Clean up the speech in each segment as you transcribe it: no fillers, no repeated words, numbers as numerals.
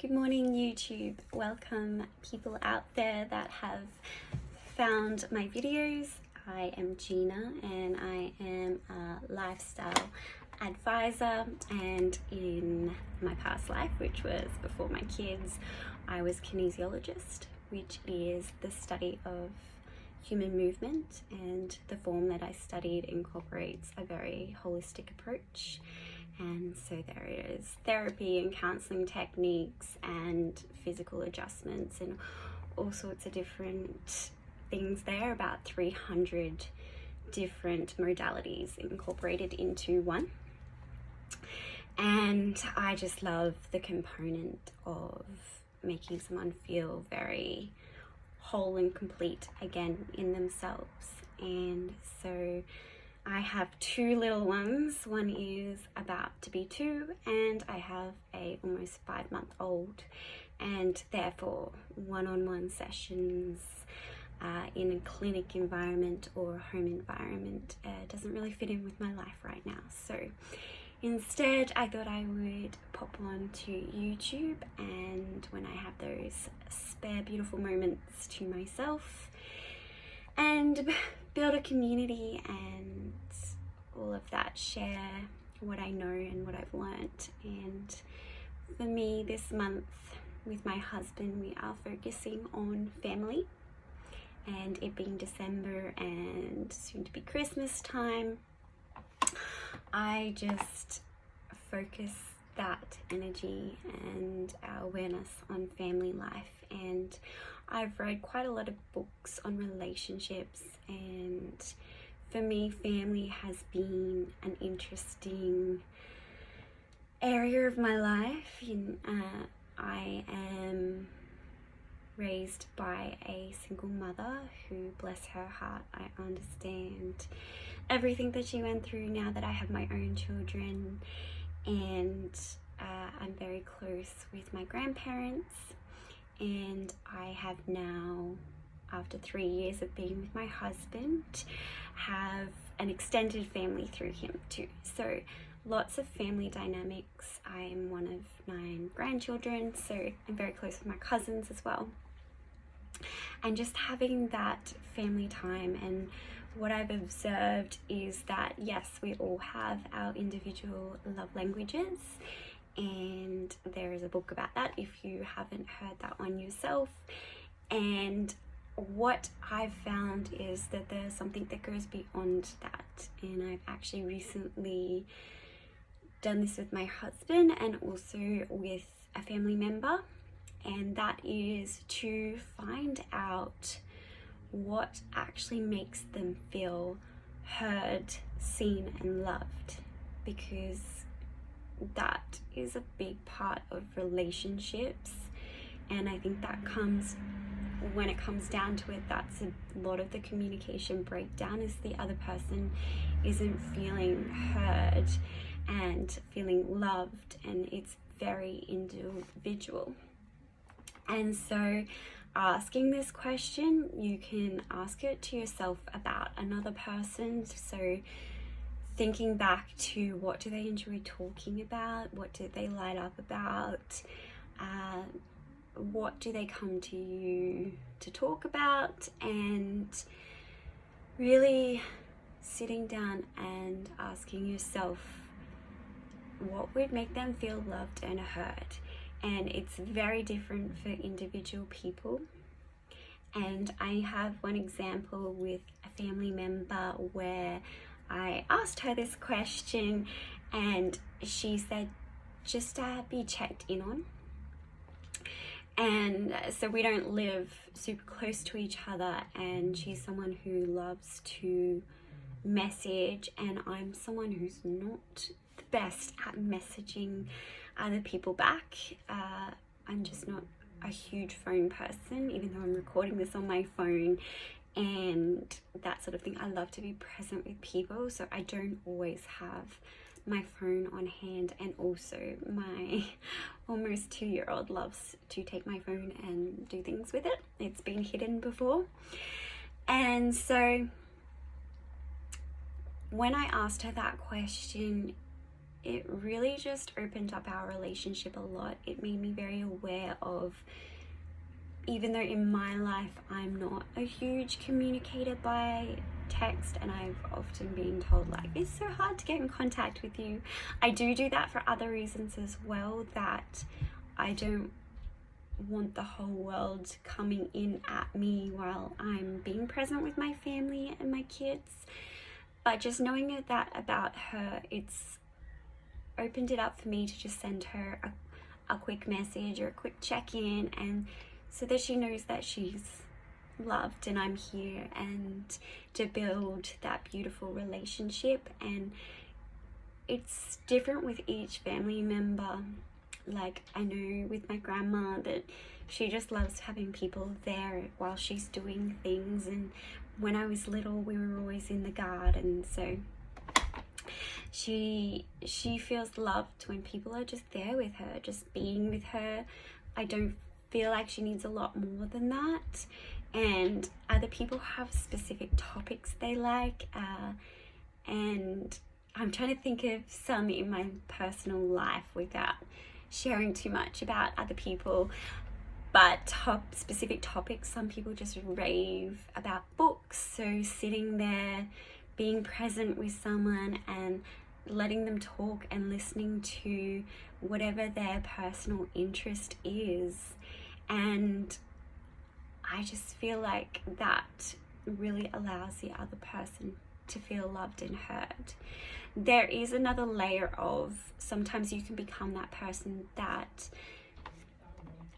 Good morning, YouTube. Welcome people out there that have found my videos. I am Gina and I am a lifestyle advisor, and in my past life, which was before my kids, I was kinesiologist, which is the study of human movement, and the form that I studied incorporates a very holistic approach. And so there is therapy and counseling techniques and physical adjustments and all sorts of different things there, about 300 different modalities incorporated into one. And I just love the component of making someone feel very whole and complete again in themselves. And so I have two little ones. One is about to be 2 and I have a almost 5-month-old, and therefore one-on-one sessions in a clinic environment or a home environment doesn't really fit in with my life right now. So instead I thought I would pop on to YouTube, and when I have those spare beautiful moments to myself, and build a community and all of that, share what I know and what I've learnt. And for me this month with my husband, we are focusing on family, and it being December and soon to be Christmas time, I just focus that energy and our awareness on family life. And I've read quite a lot of books on relationships, and for me family has been an interesting area of my life. I am raised by a single mother who, bless her heart, I understand everything that she went through now that I have my own children. And I'm very close with my grandparents, and I have now, after 3 years of being with my husband, have an extended family through him too. So lots of family dynamics. I'm one of 9 grandchildren, so I'm very close with my cousins as well. And just having that family time, and what I've observed is that yes, we all have our individual love languages, and there is a book about that if you haven't heard that one yourself. And what I've found is that there's something that goes beyond that, and I've actually recently done this with my husband and also with a family member, and that is to find out what actually makes them feel heard, seen and loved, because that is a big part of relationships. And I think that comes, when it comes down to it, that's a lot of the communication breakdown, is the other person isn't feeling heard and feeling loved, and it's very individual. And so asking this question, you can ask it to yourself about another person. So thinking back to, what do they enjoy talking about? What do they light up about? What do they come to you to talk about? And really sitting down and asking yourself, what would make them feel loved and heard? And it's very different for individual people. And I have one example with a family member where I asked her this question, and she said just to be checked in on. And so we don't live super close to each other, and she's someone who loves to message, and I'm someone who's not the best at messaging other people back. I'm just not a huge phone person, even though I'm recording this on my phone and that sort of thing. I love to be present with people, so I don't always have my phone on hand. And also my almost 2-year-old loves to take my phone and do things with it. It's been hidden before. And so when I asked her that question, it really just opened up our relationship a lot. It made me very aware of, even though in my life I'm not a huge communicator by text, and I've often been told like it's so hard to get in contact with you, I do that for other reasons as well, that I don't want the whole world coming in at me while I'm being present with my family and my kids. But just knowing that about her, it's opened it up for me to just send her a quick message or a quick check-in, and so that she knows that she's loved and I'm here, and to build that beautiful relationship. And it's different with each family member. Like, I know with my grandma that she just loves having people there while she's doing things, and when I was little we were always in the garden, so she feels loved when people are just there with her, just being with her. I don't feel like she needs a lot more than that. And other people have specific topics they like, and I'm trying to think of some in my personal life without sharing too much about other people. But specific topics, some people just rave about books. So sitting there, being present with someone and letting them talk and listening to whatever their personal interest is. And I just feel like that really allows the other person to feel loved and heard. There is another layer of, sometimes you can become that person that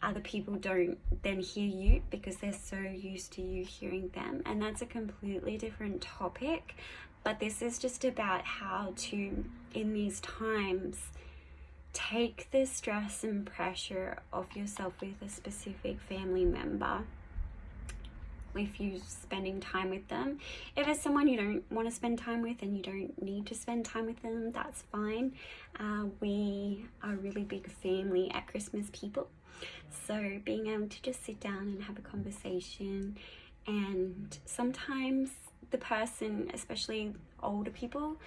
other people don't then hear you because they're so used to you hearing them, and that's a completely different topic. But this is just about how to, in these times, take the stress and pressure off yourself with a specific family member. If you're spending time with them, if it's someone you don't want to spend time with and you don't need to spend time with them, that's fine. We are a really big family at Christmas people, so being able to just sit down and have a conversation. And sometimes the person, especially older people,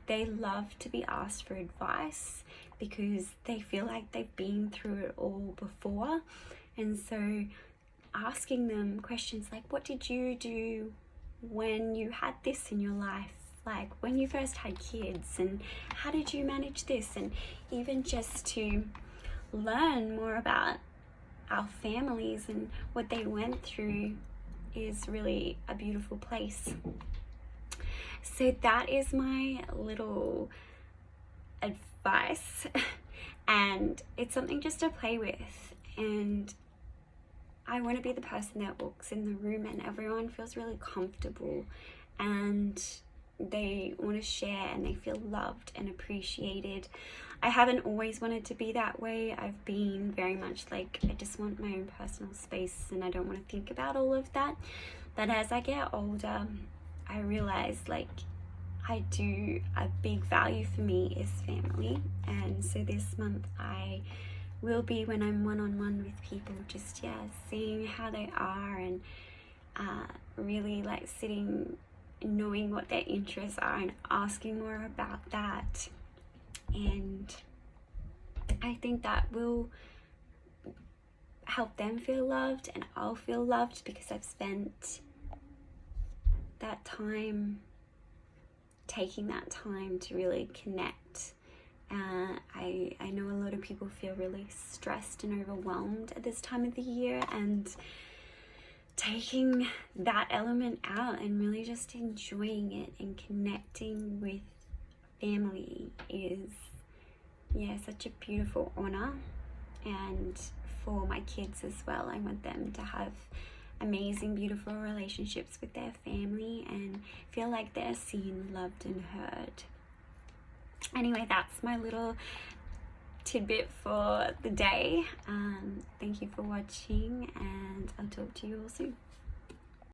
they love to be asked for advice because they feel like they've been through it all before. And so asking them questions like, what did you do when you had this in your life? Like when you first had kids, and how did you manage this? And even just to learn more about our families and what they went through is really a beautiful place. So that is my little advice, and it's something just to play with. And I want to be the person that walks in the room and everyone feels really comfortable and they want to share and they feel loved and appreciated. I haven't always wanted to be that way. I've been very much like, I just want my own personal space and I don't want to think about all of that. But as I get older, I realize like a big value for me is family. And so this month I will be, when I'm one-on-one with people, just seeing how they are and really like sitting, knowing what their interests are and asking more about that. And I think that will help them feel loved and I'll feel loved because I've spent that time, taking that time to really connect. I know a lot of people feel really stressed and overwhelmed at this time of the year, and taking that element out and really just enjoying it and connecting with family is such a beautiful honor. And for my kids as well, I want them to have amazing, beautiful relationships with their family and feel like they're seen, loved and heard. Anyway, that's my little tidbit for the day. Thank you for watching, and I'll talk to you all soon.